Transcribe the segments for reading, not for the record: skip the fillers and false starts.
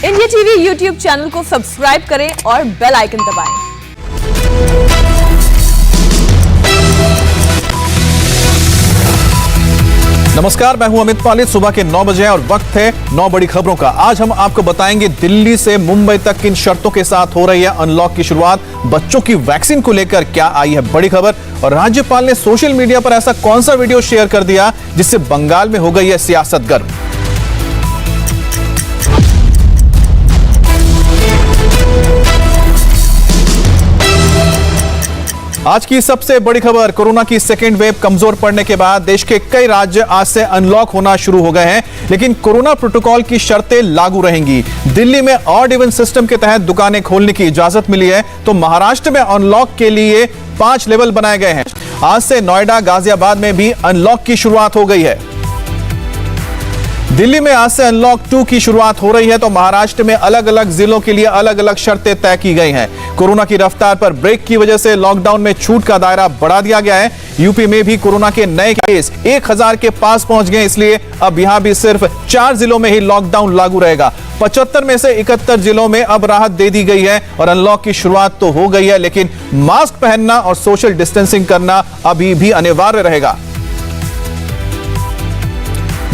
India TV YouTube channel को subscribe करें और बेल आइकन दबाएं। नमस्कार, मैं हूं अमित पालित। सुबह के 9 बजे और वक्त है 9 बड़ी खबरों का। आज हम आपको बताएंगे दिल्ली से मुंबई तक किन शर्तों के साथ हो रही है अनलॉक की शुरुआत। बच्चों की वैक्सीन को लेकर क्या आई है बड़ी खबर, और राज्यपाल ने सोशल मीडिया पर ऐसा कौन सा वीडियो शेयर कर दिया जिससे बंगाल में हो गई है सियासत गर्म। आज की सबसे बड़ी खबर, कोरोना की सेकेंड वेव कमजोर पड़ने के बाद देश के कई राज्य आज से अनलॉक होना शुरू हो गए हैं, लेकिन कोरोना प्रोटोकॉल की शर्तें लागू रहेंगी। दिल्ली में ऑड इवन सिस्टम के तहत दुकानें खोलने की इजाजत मिली है, तो महाराष्ट्र में अनलॉक के लिए 5 लेवल बनाए गए हैं। आज से नोएडा, गाजियाबाद में भी अनलॉक की शुरुआत हो गई है। दिल्ली में आज से अनलॉक 2 की शुरुआत हो रही है, तो महाराष्ट्र में अलग अलग जिलों के लिए अलग अलग शर्तें तय की गई हैं। कोरोना की रफ्तार पर ब्रेक की वजह से लॉकडाउन में छूट का दायरा बढ़ा दिया गया है। यूपी में भी कोरोना के नए केस 1000 के पास पहुंच गए, इसलिए अब यहां भी सिर्फ 4 जिलों में ही लॉकडाउन लागू रहेगा। 75 में से 71 जिलों में अब राहत दे दी गई है और अनलॉक की शुरुआत तो हो गई है, लेकिन मास्क पहनना और सोशल डिस्टेंसिंग करना अभी भी अनिवार्य रहेगा।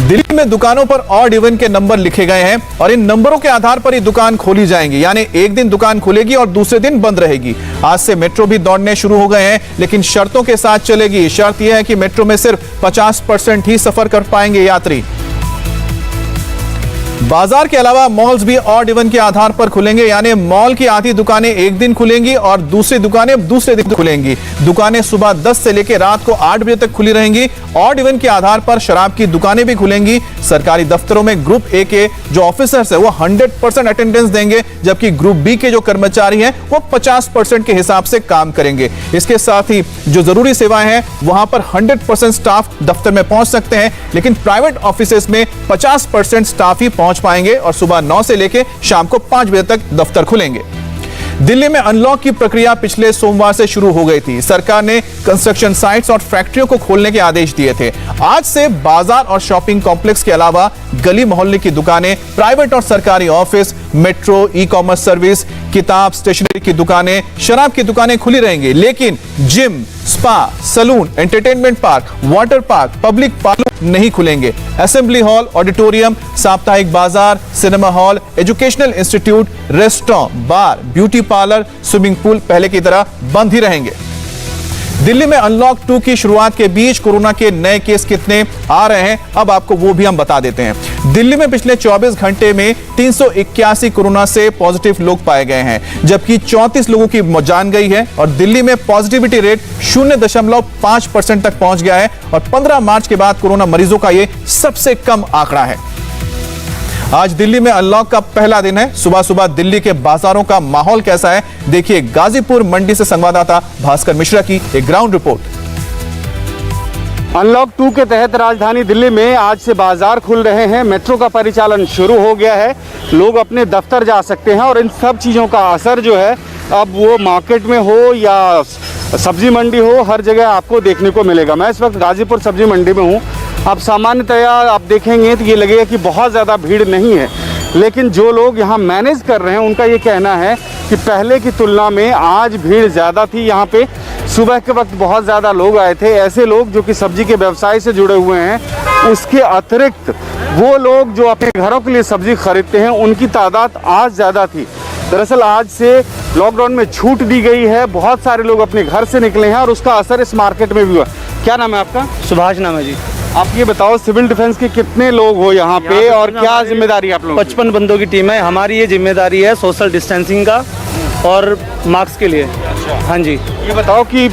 दिल्ली में दुकानों पर ऑड इवन के नंबर लिखे गए हैं और इन नंबरों के आधार पर ही दुकान खोली जाएंगी, यानी एक दिन दुकान खुलेगी और दूसरे दिन बंद रहेगी। आज से मेट्रो भी दौड़ने शुरू हो गए हैं, लेकिन शर्तों के साथ चलेगी। शर्त यह है कि मेट्रो में सिर्फ 50% ही सफर कर पाएंगे यात्री। बाजार के अलावा मॉल्स भी ऑड इवन के आधार पर खुलेंगे, यानी मॉल की आधी दुकानें एक दिन खुलेंगी और दूसरी दुकानें दूसरे दिन खुलेंगी। दुकानें सुबह 10 से लेकर रात को 8 बजे तक खुली रहेंगी। ऑड इवन के आधार पर शराब की दुकानें भी खुलेंगी। सरकारी दफ्तरों में ग्रुप ए के जो ऑफिसर्स है वो 100% अटेंडेंस देंगे, जबकि ग्रुप बी के जो कर्मचारी हैं वो 50% के हिसाब से काम करेंगे। इसके साथ ही जो जरूरी सेवाएं हैं वहां पर 100% स्टाफ दफ्तर में पहुंच सकते हैं, लेकिन प्राइवेट ऑफिसेस में 50% स्टाफ ही पहुंच पाएंगे और सुबह 9 से लेकर शाम को 5 बजे तक दफ्तर खुलेंगे। दिल्ली में अनलॉक की प्रक्रिया पिछले सोमवार से शुरू हो गई थी। सरकार ने कंस्ट्रक्शन साइट्स और फैक्ट्रियों को खोलने के आदेश दिए थे। आज से बाजार और शॉपिंग कॉम्प्लेक्स के अलावा गली मोहल्ले की दुकानें, प्राइवेट और सरकारी office, metro, e commerce service, किताब, स्टेशनरी की दुकानें, शराब की दुकानें खुली रहेंगी, लेकिन gym, spa, salon, entertainment park, water park, public park नहीं खुलेंगे। असेंबली हॉल, ऑडिटोरियम, साप्ताहिक बाजार, cinema hall, educational institute, restaurant, bar, beauty parlour, swimming pool पहले की तरह बंद ही रहेंगे। दिल्ली में अनलॉक 2 की शुरुआत के बीच कोरोना के नए केस कितने आ रहे हैं, अब आपको वो भी हम बता देते हैं। दिल्ली में पिछले 24 घंटे में 381 कोरोना से पॉजिटिव लोग पाए गए हैं, जबकि 34 लोगों की जान गई है और दिल्ली में पॉजिटिविटी रेट 0.5% तक पहुंच गया है और 15 मार्च के बाद कोरोना मरीजों का ये सबसे कम आंकड़ा है। आज दिल्ली में अनलॉक का पहला दिन है। सुबह सुबह दिल्ली के बाजारों का माहौल कैसा है, देखिए गाजीपुर मंडी से संवाददाता भास्कर मिश्रा की एक ग्राउंड रिपोर्ट। अनलॉक 2 के तहत राजधानी दिल्ली में आज से बाजार खुल रहे हैं, मेट्रो का परिचालन शुरू हो गया है, लोग अपने दफ्तर जा सकते हैं और इन सब चीज़ों का असर जो है अब वो मार्केट में हो या सब्जी मंडी हो, हर जगह आपको देखने को मिलेगा। मैं इस वक्त गाजीपुर सब्जी मंडी में हूँ। अब सामान्यतया आप देखेंगे तो ये लगेगा कि बहुत ज़्यादा भीड़ नहीं है, लेकिन जो लोग यहाँ मैनेज कर रहे हैं उनका ये कहना है कि पहले की तुलना में आज भीड़ ज़्यादा थी। यहाँ पे सुबह के वक्त बहुत ज़्यादा लोग आए थे, ऐसे लोग जो कि सब्जी के व्यवसाय से जुड़े हुए हैं। उसके अतिरिक्त वो लोग जो अपने घरों के लिए सब्जी खरीदते हैं उनकी तादाद आज ज़्यादा थी। दरअसल आज से लॉकडाउन में छूट दी गई है, बहुत सारे लोग अपने घर से निकले हैं और उसका असर इस मार्केट में भी हुआ। क्या नाम है आपका? सुभाष नाम है जी। आप ये बताओ, सिविल डिफेंस के कितने लोग हो यहाँ पे और क्या जिम्मेदारी आप लोग? 55 बंदों की टीम है। हमारी ये जिम्मेदारी है सोशल डिस्टेंसिंग का और मास्क के लिए। हाँ जी। ये बताओ कि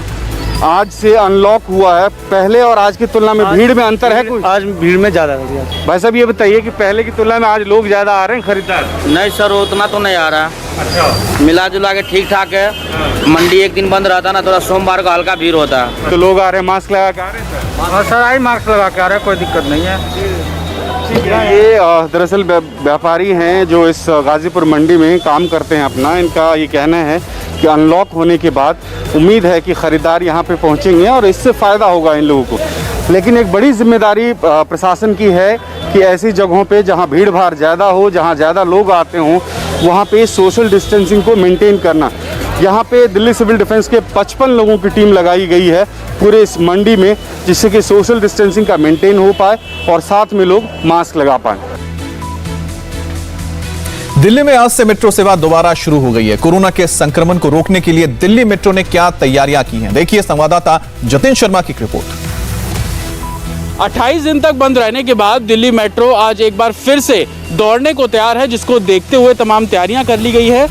आज से अनलॉक हुआ है, पहले और आज की तुलना में भीड़ में अंतर है कोई? आज भीड़ में ज़्यादा है भाई साहब, ये बताइए कि पहले की तुलना में आज लोग ज़्यादा आ रहे हैं खरीदार? नहीं सर, उतना तो नहीं आ रहा है। अच्छा, मिला जुला के ठीक ठाक है। मंडी एक दिन बंद रहता ना, थोड़ा सोमवार को हल्का भीड़ होता है। तो लोग आ रहे हैं मास्क लगा के आ रहे हैं सर? हाँ सर, आई मास्क लगा के आ रहे हैं, कोई दिक्कत नहीं है। ये दरअसल व्यापारी हैं जो इस गाजीपुर मंडी में काम करते हैं अपना। इनका ये कहना है कि अनलॉक होने के बाद उम्मीद है कि ख़रीदार यहाँ पे पहुँचेंगे और इससे फ़ायदा होगा इन लोगों को। लेकिन एक बड़ी जिम्मेदारी प्रशासन की है कि ऐसी जगहों पे जहाँ भीड़ भाड़ ज़्यादा हो, जहाँ ज़्यादा लोग आते हों, वहाँ पे सोशल डिस्टेंसिंग को मेंटेन करना। यहाँ पे दिल्ली सिविल डिफेंस के 55 लोगों की टीम लगाई गई है पूरे इस मंडी में, जिससे कि सोशल डिस्टेंसिंग का मेंटेन हो पाए और साथ में लोग मास्क लगा पाए। दिल्ली में आज से मेट्रो सेवा दोबारा शुरू हो गई है। कोरोना के संक्रमण को रोकने के लिए दिल्ली मेट्रो ने क्या तैयारियां की हैं, देखिए संवाददाता जतिन शर्मा की रिपोर्ट। 28 दिन तक बंद रहने के बाद दिल्ली मेट्रो आज एक बार फिर से दौड़ने को तैयार है, जिसको देखते हुए तमाम तैयारियां कर ली गई है।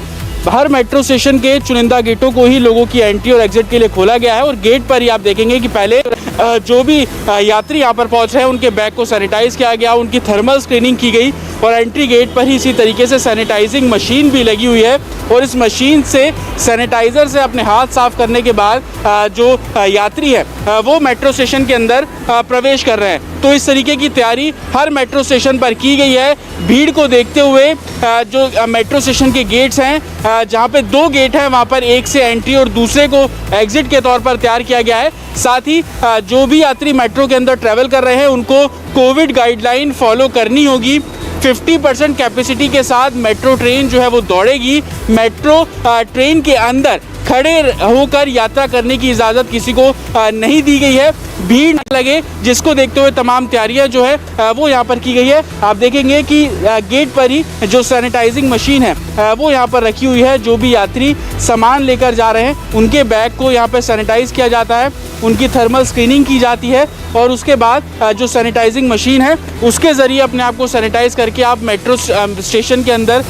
हर मेट्रो स्टेशन के चुनिंदा गेटों को ही लोगों की एंट्री और एग्जिट के लिए खोला गया है और गेट पर ही आप देखेंगे कि पहले जो भी यात्री यहाँ पर पहुँच रहे हैं उनके बैग को सैनिटाइज किया गया, उनकी थर्मल स्क्रीनिंग की गई और एंट्री गेट पर ही इसी तरीके से सैनिटाइजिंग मशीन भी लगी हुई है और इस मशीन से सैनिटाइज़र से अपने हाथ साफ करने के बाद जो यात्री है वो मेट्रो स्टेशन के अंदर प्रवेश कर रहे हैं। तो इस तरीके की तैयारी हर मेट्रो स्टेशन पर की गई है। भीड़ को देखते हुए जो मेट्रो स्टेशन के गेट्स हैं, जहाँ पे 2 गेट हैं, वहाँ पर एक से एंट्री और दूसरे को एग्जिट के तौर पर तैयार किया गया है। साथ ही जो भी यात्री मेट्रो के अंदर ट्रैवल कर रहे हैं उनको कोविड गाइडलाइन फॉलो करनी होगी। 50% कैपेसिटी के साथ मेट्रो ट्रेन जो है वो दौड़ेगी। मेट्रो ट्रेन के अंदर खड़े होकर यात्रा करने की इजाज़त किसी को नहीं दी गई है, भीड़ न लगे, जिसको देखते हुए तमाम तैयारियां जो है वो यहाँ पर की गई है। आप देखेंगे कि गेट पर ही जो सैनिटाइजिंग मशीन है वो यहाँ पर रखी हुई है। जो भी यात्री सामान लेकर जा रहे हैं उनके बैग को यहाँ पर सैनिटाइज किया जाता है, उनकी थर्मल स्क्रीनिंग की जाती है और उसके बाद जो सैनिटाइजिंग मशीन है उसके ज़रिए अपने आप को सैनिटाइज करके आप मेट्रो स्टेशन के अंदर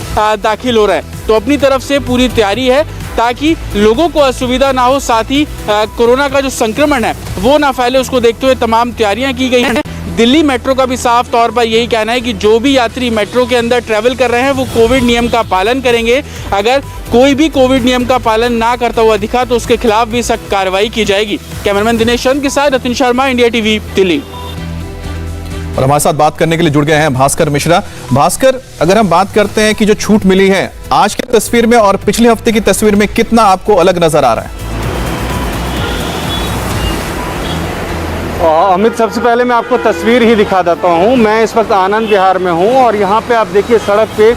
दाखिल हो रहे हैं। तो अपनी तरफ से पूरी तैयारी है ताकि लोगों को असुविधा ना हो, साथ ही कोरोना का जो संक्रमण है वो ना फैले, उसको देखते हुए तमाम तैयारियां की गई हैं। दिल्ली मेट्रो का भी साफ तौर पर यही कहना है कि जो भी यात्री मेट्रो के अंदर ट्रैवल कर रहे हैं वो कोविड नियम का पालन करेंगे। अगर कोई भी कोविड नियम का पालन ना करता हुआ दिखा तो उसके खिलाफ भी सख्त कार्रवाई की जाएगी। कैमरामैन दिनेश चंद के साथ जतिन शर्मा, इंडिया टीवी, दिल्ली। और हमारे साथ बात करने के लिए जुड़ गए हैं भास्कर मिश्रा। भास्कर, अगर हम बात करते हैं कि जो छूट मिली है आज की तस्वीर में और पिछले हफ्ते की तस्वीर में, कितना आपको अलग नजर आ रहा है? अमित, सबसे पहले मैं आपको तस्वीर ही दिखा देता हूँ। मैं इस वक्त आनंद विहार में हूँ और यहाँ पे आप देखिए सड़क पे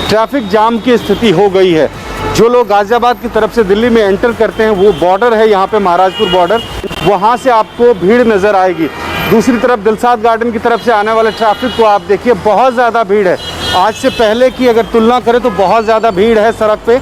ट्रैफिक जाम की स्थिति हो गई है। जो लोग गाजियाबाद की तरफ से दिल्ली में एंटर करते हैं, वो बॉर्डर है यहाँ पे महाराजपुर बॉर्डर, वहाँ से आपको भीड़ नज़र आएगी। दूसरी तरफ दिलसाद गार्डन की तरफ से आने वाले ट्रैफिक को आप देखिए, बहुत ज़्यादा भीड़ है। आज से पहले की अगर तुलना करें तो बहुत ज़्यादा भीड़ है सड़क पे।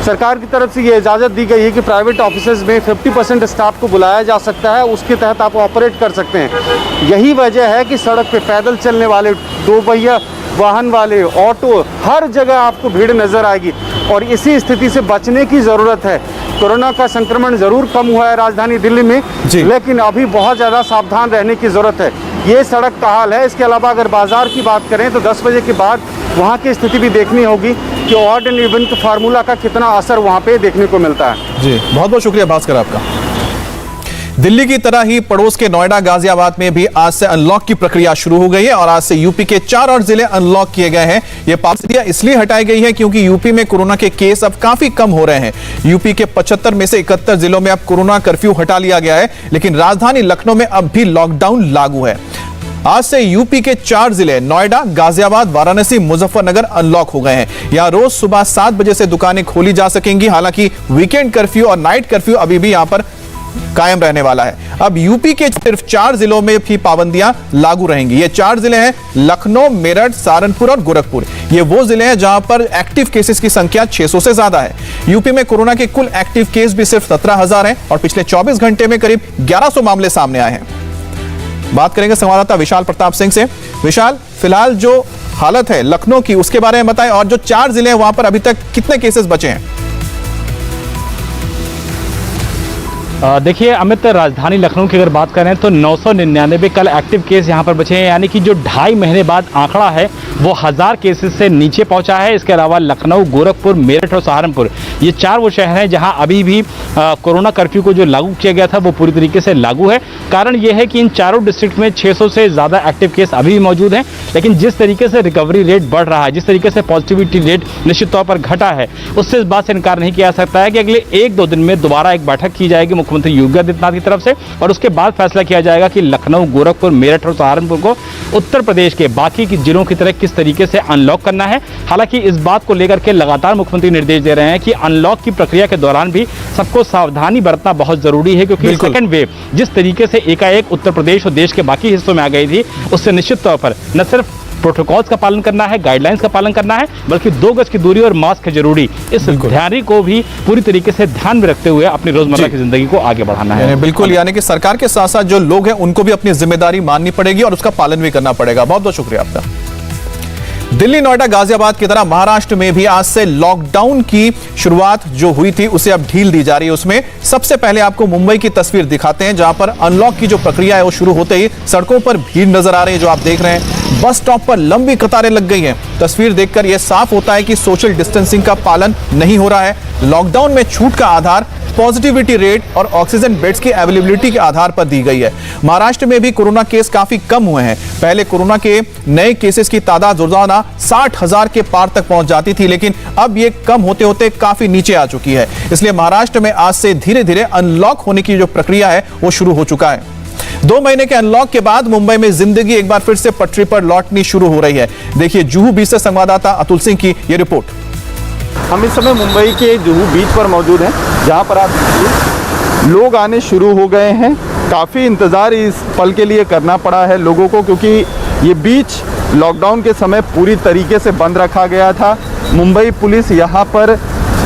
सरकार की तरफ से ये इजाज़त दी गई है कि प्राइवेट ऑफिसेज में 50% स्टाफ को बुलाया जा सकता है, उसके तहत आप ऑपरेट कर सकते हैं। यही वजह है कि सड़क पे पैदल चलने वाले, 2 पहिया वाहन वाले, ऑटो, हर जगह आपको भीड़ नज़र आएगी और इसी स्थिति से बचने की ज़रूरत है। कोरोना का संक्रमण ज़रूर कम हुआ है राजधानी दिल्ली में, लेकिन अभी बहुत ज़्यादा सावधान रहने की ज़रूरत है। ये सड़क का हाल है। इसके अलावा अगर बाज़ार की बात करें तो 10 बजे के बाद वहाँ की स्थिति भी देखनी होगी कि ऑड एंड इवन के फार्मूला का कितना असर वहाँ पे देखने को मिलता है। जी, बहुत बहुत शुक्रिया भास्कर आपका। दिल्ली की तरह ही पड़ोस के नोएडा, गाजियाबाद में भी आज से अनलॉक की प्रक्रिया शुरू हो गई है और आज से यूपी के 4 और जिले अनलॉक किए गए हैं। यह पाबंदियां इसलिए हटाई गई है क्योंकि यूपी में कोरोना के केस अब काफी कम हो रहे हैं। यूपी के 75 में से 71 जिलों में अब कोरोना कर्फ्यू हटा लिया गया है, लेकिन राजधानी लखनऊ में अब भी लॉकडाउन लागू है। आज से यूपी के 4 जिले नोएडा, गाजियाबाद, वाराणसी, मुजफ्फरनगर अनलॉक हो गए हैं। यहां रोज सुबह 7 बजे से दुकानें खोली जा सकेंगी। हालांकि वीकेंड कर्फ्यू और नाइट कर्फ्यू अभी भी यहां पर कायम रहने वाला है। अब यूपी के सिर्फ 4 जिलों में भी पाबंदियां लागू रहेंगी। ये 4 जिले हैं लखनऊ, मेरठ, सहारनपुर और गोरखपुर। ये वो जिले हैं जहां पर एक्टिव केसेस की संख्या 600 से ज्यादा है। यूपी में कोरोना के कुल एक्टिव केस भी सिर्फ 17,000 हैं और पिछले 24 घंटे में करीब 1100 मामले सामने आए हैं। बात करेंगे संवाददाता विशाल प्रताप सिंह से। विशाल, फिलहाल जो हालत है लखनऊ की उसके बारे में बताएं और जो 4 जिले हैं वहां पर अभी तक कितने केसेस बचे हैं? देखिए अमित, राजधानी लखनऊ की अगर बात करें तो 999 कल एक्टिव केस यहां पर बचे हैं, यानी कि जो 2.5 महीने बाद आंकड़ा है वो 1000 केसेस से नीचे पहुंचा है। इसके अलावा लखनऊ, गोरखपुर, मेरठ और सहारनपुर, ये 4 वो शहर हैं जहां अभी भी कोरोना कर्फ्यू को जो लागू किया गया था वो पूरी तरीके से लागू है। कारण ये है कि इन चारों डिस्ट्रिक्ट में 600 से ज़्यादा एक्टिव केस अभी भी मौजूद हैं, लेकिन जिस तरीके से रिकवरी रेट बढ़ रहा है, जिस तरीके से पॉजिटिविटी रेट निश्चित तौर पर घटा है, उससे इस बात से इनकार नहीं किया जा सकता है कि अगले 1-2 दिन में दोबारा एक बैठक की जाएगी मुख्यमंत्री योगी आदित्यनाथ की तरफ से, और उसके बाद फैसला किया जाएगा कि लखनऊ, गोरखपुर, मेरठ और सहारनपुर को उत्तर प्रदेश के बाकी की जिलों की तरह किस तरीके से अनलॉक करना है। हालांकि इस बात को लेकर के लगातार मुख्यमंत्री निर्देश दे रहे हैं कि अनलॉक की प्रक्रिया के दौरान भी सबको सावधानी बरतना बहुत जरूरी है, क्योंकि सेकंड वेव जिस तरीके से एकाएक उत्तर प्रदेश और देश के बाकी हिस्सों में आ गई थी, उससे निश्चित तौर पर न सिर्फ प्रोटोकॉल्स का पालन करना है, गाइडलाइंस का पालन करना है, बल्कि 2 गज की दूरी और मास्क है जरूरी। इस ध्यान को भी पूरी तरीके से ध्यान में रखते हुए अपनी रोजमर्रा की जिंदगी को आगे बढ़ाना है। बिल्कुल, यानी कि सरकार के साथ साथ जो लोग हैं उनको भी अपनी जिम्मेदारी माननी पड़ेगी और उसका पालन भी करना पड़ेगा। बहुत बहुत शुक्रिया आपका। दिल्ली, नोएडा, गाजियाबाद की तरह महाराष्ट्र में भी आज से लॉकडाउन की शुरुआत जो हुई थी उसे अब ढील दी जा रही है। उसमें सबसे पहले आपको मुंबई की तस्वीर दिखाते हैं, जहां पर अनलॉक की जो प्रक्रिया है वो शुरू होते ही सड़कों पर भीड़ नजर आ रही है। जो आप देख रहे हैं, बस स्टॉप पर लंबी कतारें लग गई हैं। तस्वीर देखकर यह साफ होता है कि सोशल डिस्टेंसिंग का पालन नहीं हो रहा है। लॉकडाउन में छूट का आधार पॉजिटिविटी रेट और ऑक्सीजन बेड्स की अवेलेबिलिटी के आधार पर दी गई है। महाराष्ट्र में भी कोरोना केस काफी कम हुए हैं। पहले कोरोना के नए केसेस की तादाद रोजाना 60,000 के पार तक पहुंच जाती थी, लेकिन अब ये कम होते होते काफी नीचे आ चुकी है। इसलिए महाराष्ट्र में आज से धीरे धीरे अनलॉक होने की जो प्रक्रिया है वो शुरू हो चुका है। 2 महीने के अनलॉक के बाद मुंबई में जिंदगी एक बार फिर से पटरी पर लौटनी शुरू हो रही है। देखिए जुहू बीच से संवाददाता अतुल सिंह की ये रिपोर्ट। हम इस समय मुंबई के जुहू बीच पर मौजूद हैं, जहां पर आप देखिए लोग आने शुरू हो गए हैं। काफ़ी इंतज़ार इस पल के लिए करना पड़ा है लोगों को, क्योंकि ये बीच लॉकडाउन के समय पूरी तरीके से बंद रखा गया था। मुंबई पुलिस यहाँ पर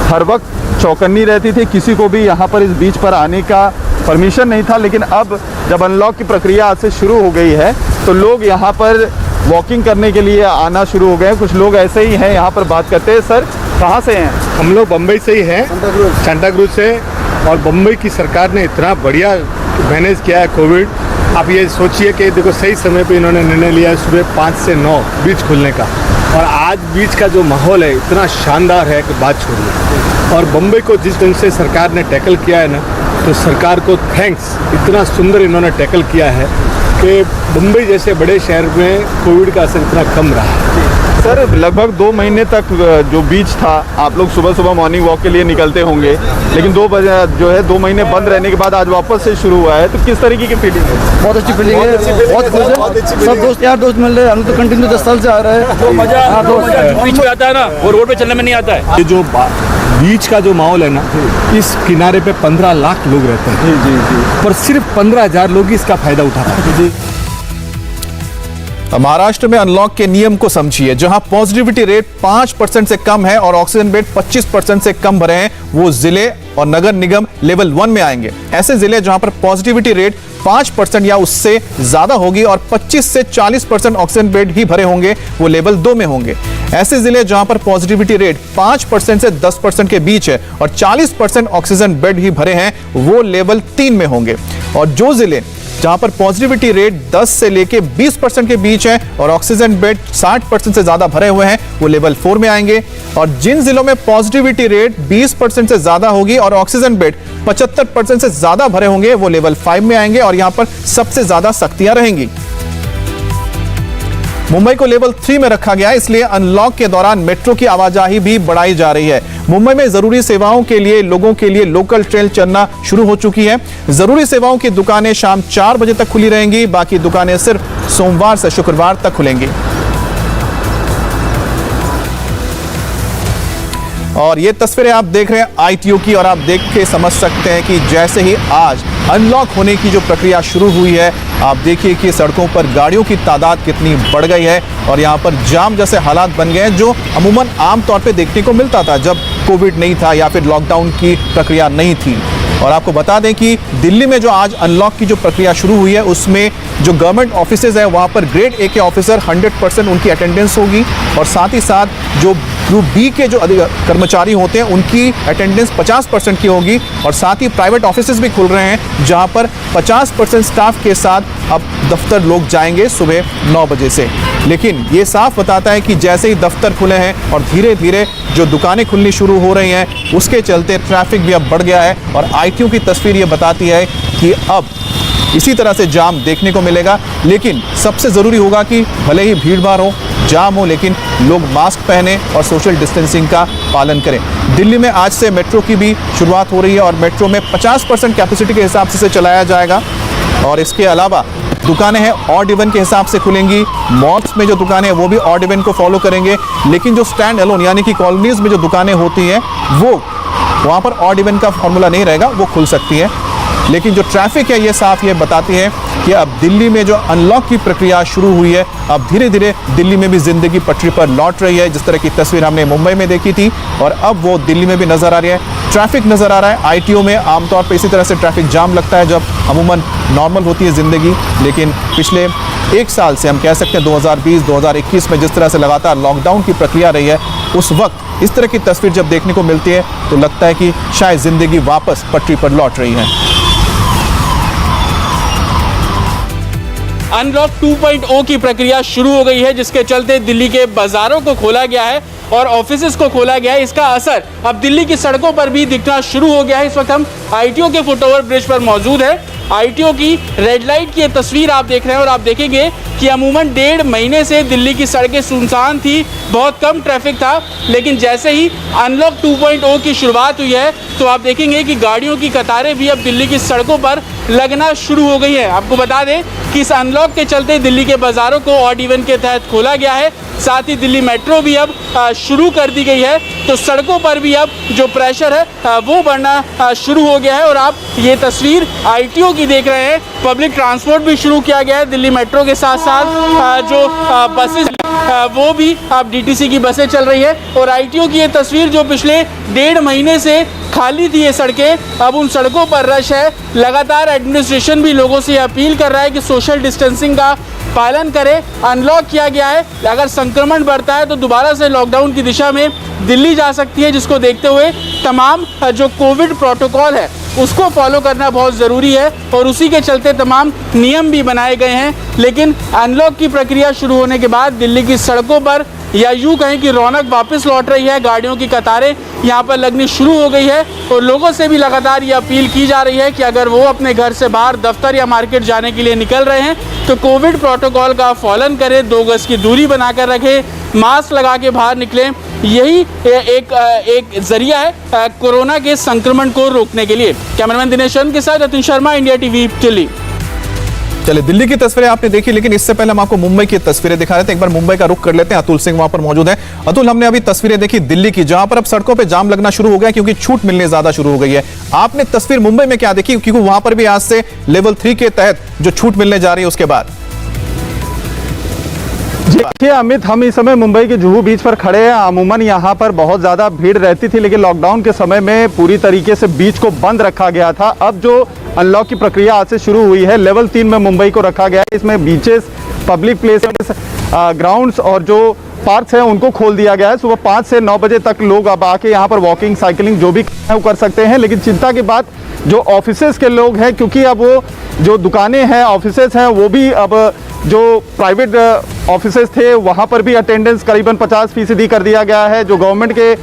हर वक्त चौकन्नी रहती थी, किसी को भी यहाँ पर इस बीच पर आने का परमिशन नहीं था। लेकिन अब जब अनलॉक की प्रक्रिया आज से शुरू हो गई है तो लोग यहाँ पर वॉकिंग करने के लिए आना शुरू हो गए हैं। कुछ लोग ऐसे ही हैं, यहाँ पर बात करते हैं। सर, कहाँ से हैं? हम लोग बम्बई से ही हैं, सांता क्रूज से। और बम्बई की सरकार ने इतना बढ़िया मैनेज किया है कोविड। आप ये सोचिए कि देखो सही समय पे इन्होंने निर्णय लिया है सुबह 5 से 9 बीच खुलने का, और आज बीच का जो माहौल है इतना शानदार है कि बात छोड़िए। और बम्बई को जिस ढंग से सरकार ने टैकल किया है ना, तो सरकार को थैंक्स। इतना सुंदर इन्होंने टैकल किया है कि मुंबई जैसे बड़े शहर में कोविड का असर इतना कम रहा है। सर, लगभग 2 महीने तक जो बीच था, आप लोग सुबह सुबह मॉर्निंग वॉक के लिए निकलते होंगे, लेकिन 2 बजे जो है 2 महीने बंद रहने के बाद आज वापस से शुरू हुआ है, तो किस तरीके की फीलिंग है? बहुत अच्छी फीलिंग है, बहुत खुश है। सब दोस्त यार दोस्त मिल रहे हैं, हम तो कंटिन्यू 10 साल से आ रहे हैं। बीच में आता है ना, वो रोड पे चलने में नहीं आता है। ये जो बीच का जो माहौल है ना, इस किनारे पे 15 लाख लोग रहते हैं। जी। पर सिर्फ 15,000 लोग ही इसका फायदा उठा पाते हैं। महाराष्ट्र में अनलॉक के नियम को समझिए। जहां पॉजिटिविटी रेट 5% से कम है और ऑक्सीजन बेड 25% से कम भरे हैं, वो जिले और नगर निगम लेवल 1 में आएंगे। ऐसे जिले जहां पर पॉजिटिविटी रेट 5% या उससे ज्यादा होगी और 25 से 40% ऑक्सीजन बेड ही भरे होंगे, वो लेवल 2 में होंगे। ऐसे जिले जहां पर पॉजिटिविटी रेट 5% से 10% के बीच है और 40% ऑक्सीजन बेड ही भरे हैं, वो लेवल 3 में होंगे। और जो जिले जहां पर पॉजिटिविटी रेट 10 से लेके 20% के बीच है और ऑक्सीजन बेड 60% से ज्यादा भरे हुए हैं, वो लेवल 4 में आएंगे। और जिन जिलों में पॉजिटिविटी रेट 20% से ज्यादा होगी और ऑक्सीजन बेड 75% से ज्यादा भरे होंगे, वो लेवल 5 में आएंगे और यहां पर सबसे ज्यादा सख्तियां रहेंगी। मुंबई को लेवल 3 में रखा गया, इसलिए अनलॉक के दौरान मेट्रो की आवाजाही भी बढ़ाई जा रही है। मुंबई में जरूरी सेवाओं के लिए लोगों के लिए लोकल ट्रेन चलना शुरू हो चुकी है। जरूरी सेवाओं की दुकानें शाम 4 बजे तक खुली रहेंगी, बाकी दुकानें सिर्फ सोमवार से शुक्रवार तक खुलेंगी। और ये तस्वीरें आप देख रहे हैं ITO की, और आप देख के समझ सकते हैं कि जैसे ही आज अनलॉक होने की जो प्रक्रिया शुरू हुई है, आप देखिए कि सड़कों पर गाड़ियों की तादाद कितनी बढ़ गई है और यहाँ पर जाम जैसे हालात बन गए हैं, जो अमूमन आमतौर पे देखने को मिलता था जब कोविड नहीं था या फिर लॉकडाउन की प्रक्रिया नहीं थी। और आपको बता दें कि दिल्ली में जो आज अनलॉक की जो प्रक्रिया शुरू हुई है, उसमें जो गवर्नमेंट ऑफिसेज है वहाँ पर ग्रेड A के ऑफिसर 100% उनकी अटेंडेंस होगी और साथ ही साथ जो ग्रुप B के जो कर्मचारी होते हैं उनकी अटेंडेंस 50% की होगी। और साथ ही प्राइवेट ऑफिसेज भी खुल रहे हैं जहाँ पर 50% स्टाफ के साथ अब दफ्तर लोग जाएंगे सुबह 9 बजे से। लेकिन ये साफ बताता है कि जैसे ही दफ्तर खुले हैं और धीरे धीरे जो दुकानें खुलनी शुरू हो रही हैं, उसके चलते ट्रैफिक भी अब बढ़ गया है। और ITO की तस्वीर ये बताती है कि अब इसी तरह से जाम देखने को मिलेगा। लेकिन सबसे जरूरी होगा कि भले ही भीड़ भाड़ हो, जाम हो, लेकिन लोग मास्क पहने और सोशल डिस्टेंसिंग का पालन करें। दिल्ली में आज से मेट्रो की भी शुरुआत हो रही है और मेट्रो में 50% कैपेसिटी के हिसाब से चलाया जाएगा। और इसके अलावा दुकानें हैं ऑड इवन के हिसाब से खुलेंगी। मॉल्स में जो दुकानें हैं वो भी ऑड इवन को फॉलो करेंगे, लेकिन जो स्टैंड अलोन यानी कि कॉलोनीज में जो दुकानें होती हैं वो वहाँ पर ऑड इवन का फॉर्मूला नहीं रहेगा, वो खुल सकती है। लेकिन जो ट्रैफिक है ये साफ ये बताती है कि अब दिल्ली में जो अनलॉक की प्रक्रिया शुरू हुई है, अब धीरे धीरे दिल्ली में भी जिंदगी पटरी पर लौट रही है। जिस तरह की तस्वीर हमने मुंबई में देखी थी और अब वो दिल्ली में भी नजर आ रही है। ट्रैफिक नजर आ रहा है। आईटीओ में आमतौर पर इसी तरह से ट्रैफिक जाम लगता है जब अमूमन नॉर्मल होती है जिंदगी, लेकिन पिछले एक साल से हम कह सकते हैं 2020-2021 में जिस तरह से लगातार लॉकडाउन की प्रक्रिया रही है, उस वक्त इस तरह की तस्वीर जब देखने को मिलती है तो लगता है कि शायद जिंदगी वापस पटरी पर लौट रही है। अनलॉक 2.0 की प्रक्रिया शुरू हो गई है, जिसके चलते दिल्ली के बाजारों को खोला गया है और ऑफिसेज को खोला गया है। इसका असर अब दिल्ली की सड़कों पर भी दिखना शुरू हो गया है। इस वक्त हम आईटीओ के फुटओवर ब्रिज पर मौजूद है। आईटीओ की रेड लाइट की ये तस्वीर आप देख रहे हैं और आप देखेंगे कि अमूमन 1.5 महीने से दिल्ली की सड़कें सुनसान थी, बहुत कम ट्रैफिक था। लेकिन जैसे ही अनलॉक 2.0 की शुरुआत हुई है तो आप देखेंगे कि गाड़ियों की कतारें भी अब दिल्ली की सड़कों पर लगना शुरू हो गई है। आपको बता दें कि इस अनलॉक के चलते दिल्ली के बाज़ारों को ऑड इवन के तहत खोला गया है। साथ ही दिल्ली मेट्रो भी अब शुरू कर दी गई है, तो सड़कों पर भी अब जो प्रेशर है वो बढ़ना शुरू हो गया है। और आप ये तस्वीर आईटीओ की देख रहे हैं। पब्लिक ट्रांसपोर्ट भी शुरू किया गया है दिल्ली मेट्रो के साथ साथ जो बसेस वो भी अब डीटीसी की बसें चल रही है। और आईटीओ की ये तस्वीर जो पिछले 1.5 महीने से खाली थी ये सड़कें, अब उन सड़कों पर रश है। लगातार एडमिनिस्ट्रेशन भी लोगों से अपील कर रहा है कि सोशल डिस्टेंसिंग का पालन करें। अनलॉक किया गया है, अगर संक्रमण बढ़ता है तो दोबारा से लॉकडाउन की दिशा में दिल्ली जा सकती है, जिसको देखते हुए तमाम जो कोविड प्रोटोकॉल है उसको फॉलो करना बहुत ज़रूरी है और उसी के चलते तमाम नियम भी बनाए गए हैं। लेकिन अनलॉक की प्रक्रिया शुरू होने के बाद दिल्ली की सड़कों पर या यूँ कहें कि रौनक वापस लौट रही है। गाड़ियों की कतारें यहाँ पर लगनी शुरू हो गई है और लोगों से भी लगातार ये अपील की जा रही है कि अगर वो अपने घर से बाहर दफ्तर या मार्केट जाने के लिए निकल रहे हैं तो कोविड प्रोटोकॉल का पालन करें, 2 गज की दूरी बनाकर रखें, मास्क लगा के बाहर निकलें। यही एक जरिया है कोरोना के संक्रमण को रोकने के लिए। कैमरामैन दिनेश चंद के साथ अतुल शर्मा, इंडिया टीवी, दिल्ली। चलिए, दिल्ली की तस्वीरें आपने देखी, लेकिन इससे पहले हम आपको मुंबई की तस्वीरें दिखा रहे थे। एक बार मुंबई का रुख कर लेते हैं। अतुल सिंह वहां पर मौजूद है। अतुल, हमने अभी तस्वीरें देखी दिल्ली की, जहां पर अब सड़कों पे जाम लगना शुरू हो गया क्योंकि छूट मिलने ज्यादा शुरू हो गई है। आपने तस्वीर मुंबई में क्या देखी, क्योंकि वहां पर भी आज से लेवल 3 के तहत जो छूट मिलने जा रही है उसके बाद? देखिए अमित, हम इस समय मुंबई के जुहू बीच पर खड़े हैं। अमूमन यहाँ पर बहुत ज़्यादा भीड़ रहती थी, लेकिन लॉकडाउन के समय में पूरी तरीके से बीच को बंद रखा गया था। अब जो अनलॉक की प्रक्रिया आज से शुरू हुई है, लेवल 3 में मुंबई को रखा गया है। इसमें बीचेस, पब्लिक प्लेसेस, ग्राउंड्स और जो पार्क्स हैं उनको खोल दिया गया है। सुबह 5 से 9 बजे तक लोग अब आके यहाँ पर वॉकिंग, साइकिलिंग जो भी वो कर सकते हैं। लेकिन चिंता की बात जो ऑफिसेज के लोग हैं, क्योंकि अब वो जो दुकानें हैं, ऑफिसेज हैं, वो भी अब जो प्राइवेट ऑफिसेज थे वहाँ पर भी अटेंडेंस करीबन 50% कर दिया गया है। जो गवर्नमेंट के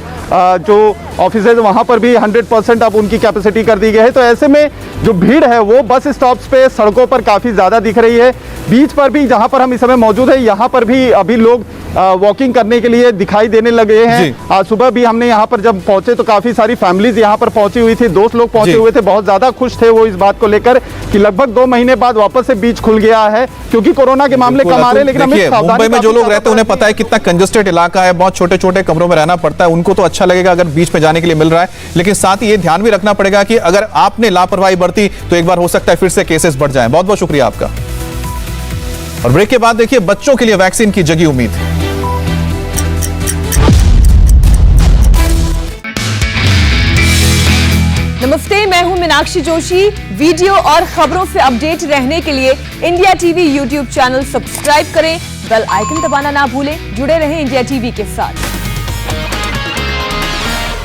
जो ऑफिसेज वहाँ पर भी 100% अब उनकी कैपेसिटी कर दी गई है। तो ऐसे में जो भीड़ है वो बस स्टॉप्स पे, सड़कों पर काफ़ी ज़्यादा दिख रही है। बीच पर भी जहाँ पर हम इस समय मौजूद है, यहाँ पर भी अभी लोग वॉकिंग करने के लिए दिखाई देने लगे हैं। आज सुबह भी हमने यहाँ पर जब पहुंचे तो काफ़ी सारी फैमिलीज यहाँ पर पहुंची हुई थी, दोस्त लोग पहुंचे हुए थे। बहुत ज़्यादा खुश थे वो इस बात को लेकर कि लगभग 2 महीने बाद वापस से बीच खुल गया है, क्योंकि कोरोना के मामले कम आ रहे हैं। लेकिन मुंबई में जो लोग रहते हैं उन्हें पता है कितना कंजेस्टेड इलाका है, बहुत छोटे छोटे कमरों में रहना पड़ता है। उनको तो अच्छा लगेगा अगर बीच में जाने के लिए मिल रहा है, लेकिन साथ ही ये ध्यान भी रखना पड़ेगा कि अगर आपने लापरवाही बरती तो एक बार हो सकता है फिर से केसेस बढ़ जाएं। बहुत बहुत शुक्रिया आपका। और ब्रेक के बाद देखिए, बच्चों के लिए वैक्सीन की जगी उम्मीद। नमस्ते, मैं हूं मीनाक्षी जोशी। वीडियो और खबरों से अपडेट रहने के लिए India TV YouTube channel subscribe करें, बेल आइकन दबाना ना भूलें। जुड़े रहें इंडिया टीवी के साथ।